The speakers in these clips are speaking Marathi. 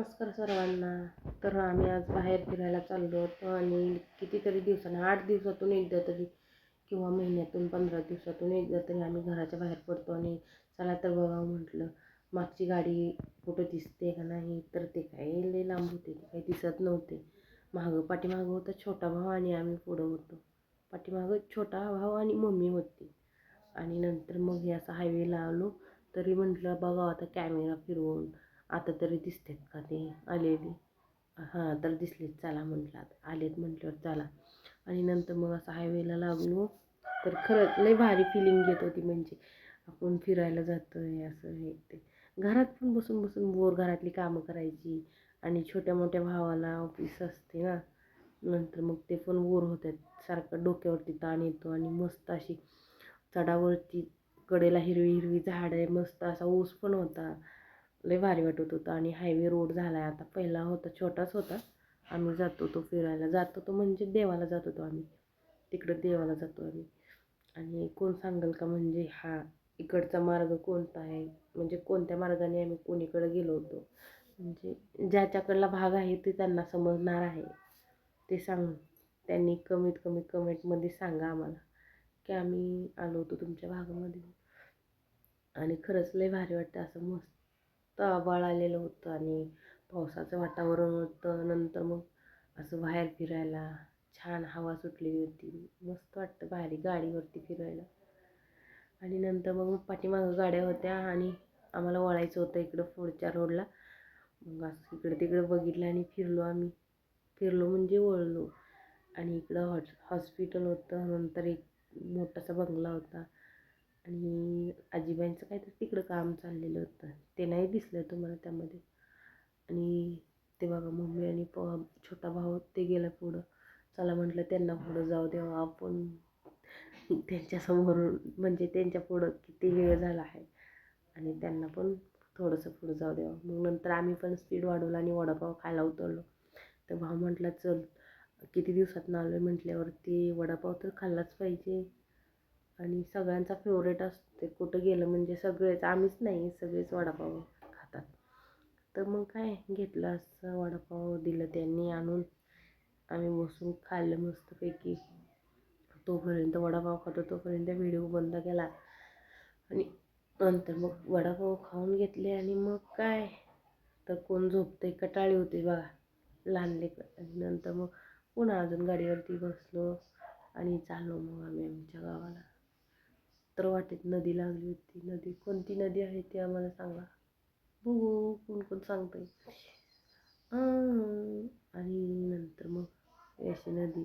नमस्कार सर्वांना. तर आम्ही आज बाहेर फिरायला चाललो होतो आणि कितीतरी दिवसांनी 8 दिवसातून एकदा तरी किंवा महिन्यातून 15 दिवसातून एकदा तरी आम्ही घराच्या बाहेर पडतो आणि चला तर बघावं म्हटलं. मागची गाडी कुठं दिसते का नाही, तर ते काही लई लांब होते, ते काही दिसत नव्हते. पाठीमागं होता छोटा भाऊ आणि आम्ही पुढं होतो. पाठीमागं छोटा भाऊ आणि मम्मी होती. आणि नंतर मग हे असं हायवेला आलो तरी म्हटलं बघावं आता कॅमेरा फिरवून, आता तरी दिसतात का ते आलेली. हां, तर दिसलेत, चला म्हटलं आता आलेत म्हटल्यावर चला. आणि नंतर मग असं हायवेला लागलो तर खरंच लई भारी फिलिंग येत होती. म्हणजे आपण फिरायला जातो आहे असं हे ते. घरात पण बसून बसून बोर, घरातली कामं करायची आणि छोट्या मोठ्या भावाला ऑफिस असते ना, नंतर मग ते पण बोर होतात. सारखं डोक्यावरती ताण येतो आणि मस्त अशी चढावरती कडेला हिरवी हिरवी झाड आहे, मस्त असा ऊस पण होता. लय भारी वाटत होतं आणि हायवे रोड झाला आहे आता. पहिला होता छोटाच होता. आम्ही जात होतो फिरायला, जात होतो म्हणजे देवाला जात होतो आम्ही, तिकडं देवाला जातो आम्ही. आणि कोण सांगेल का म्हणजे हा इकडचा मार्ग कोणता आहे, म्हणजे कोणत्या मार्गाने आम्ही कोणीकडे गेलो होतो, म्हणजे ज्याच्याकडला भाग आहे ते त्यांना समजणार आहे. ते सांग, त्यांनी कमीत कमी कमेंटमध्ये सांगा आम्हाला की आम्ही आलो होतो तुमच्या भागामध्ये. आणि खरंच लय भारी वाटतं. असं मस्त आभाळ आलेलं होतं आणि पावसाचं वातावरण होतं. नंतर मग असं बाहेर फिरायला छान हवा सुटलेली होती, मस्त वाटतं भारी गाडीवरती फिरायला. आणि नंतर मग पाठीमागं गाड्या होत्या आणि आम्हाला वळायचं होतं इकडं पुढच्या रोडला. मग असं इकडं तिकडं बघितलं आणि फिरलो म्हणजे वळलो. आणि इकडं हॉस्पिटल होतं, नंतर एक मोठासा बंगला होता आणि आजीबाईंचं काहीतरी तिकडं काम चाललेलं होतं, ते नाही दिसलं तुम्हाला त्यामध्ये. आणि ते बघा मम्मी आणि छोटा भाऊ ते गेला पुढं. चला म्हटलं त्यांना पुढं जाऊ द्यावं आपण, त्यांच्यासमोरून म्हणजे त्यांच्या पुढं किती वेळ झाला आहे आणि त्यांना पण थोडंसं पुढं जाऊ द्यावं. मग नंतर आम्ही पण स्पीड वाढवलं आणि वडापाव खायला उतरलो. तर भाऊ म्हटला चल, किती दिवसातून आलो आहे म्हटल्यावरती वडापाव तर खाल्लाच पाहिजे. आणि सगळ्यांचा फेवरेट असते, कुठं गेलं म्हणजे सगळेच, आम्हीच नाही सगळेच वडापाव खातात. तर मग काय घेतलं, असं वडापाव दिलं त्यांनी आणून, आम्ही बसून खाल्लं मस्तपैकी. तोपर्यंत वडापाव खातो तोपर्यंत व्हिडिओ बंद केला आणि नंतर मग वडापाव खाऊन घेतले. आणि मग काय तर कोण झोपते, कटाळी होते बघा लहान लेकरं. आणि नंतर मग पुन्हा अजून गाडीवरती बसलो आणि चाललो मग आम्ही आमच्या गावाला. तर वाटेत नदी लागली होती. नदी कोणती नदी आहे ते आम्हाला सांगा, बघू कोण कोण सांगतंय. आणि नंतर मग अशी नदी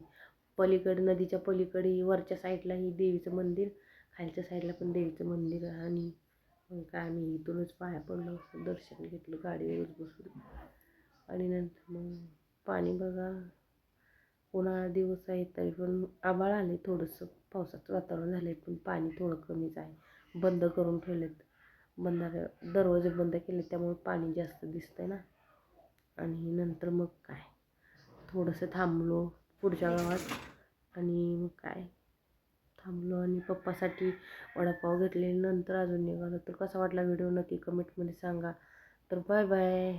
पलीकडे, नदीच्या पलीकडे वरच्या साईडला ही देवीचं मंदिर, खालच्या साईडला पण देवीचं मंदिर. आणि मग काय आम्ही इथूनच पाया पडलो, दर्शन घेतलं गाडीवरच बसून. आणि नंतर मग पाणी बघा, उन्हाळा दिवस आहे तरी पण आभाळ आले, थोडंसं पावसाचं वातावरण झालं आहे, पण पाणी थोडं कमीच आहे. बंद करून ठेवलेत, दरवाजे बंद केले त्यामुळे पाणी जास्त दिसतंय ना. आणि नंतर मग काय थोडंसं थांबलो पुढच्या गावात आणि मग काय थांबलो आणि पप्पासाठी वडापाव घेतले. नंतर अजून निघालो. तर कसा वाटला व्हिडिओ नक्की कमेंटमध्ये सांगा. तर बाय बाय.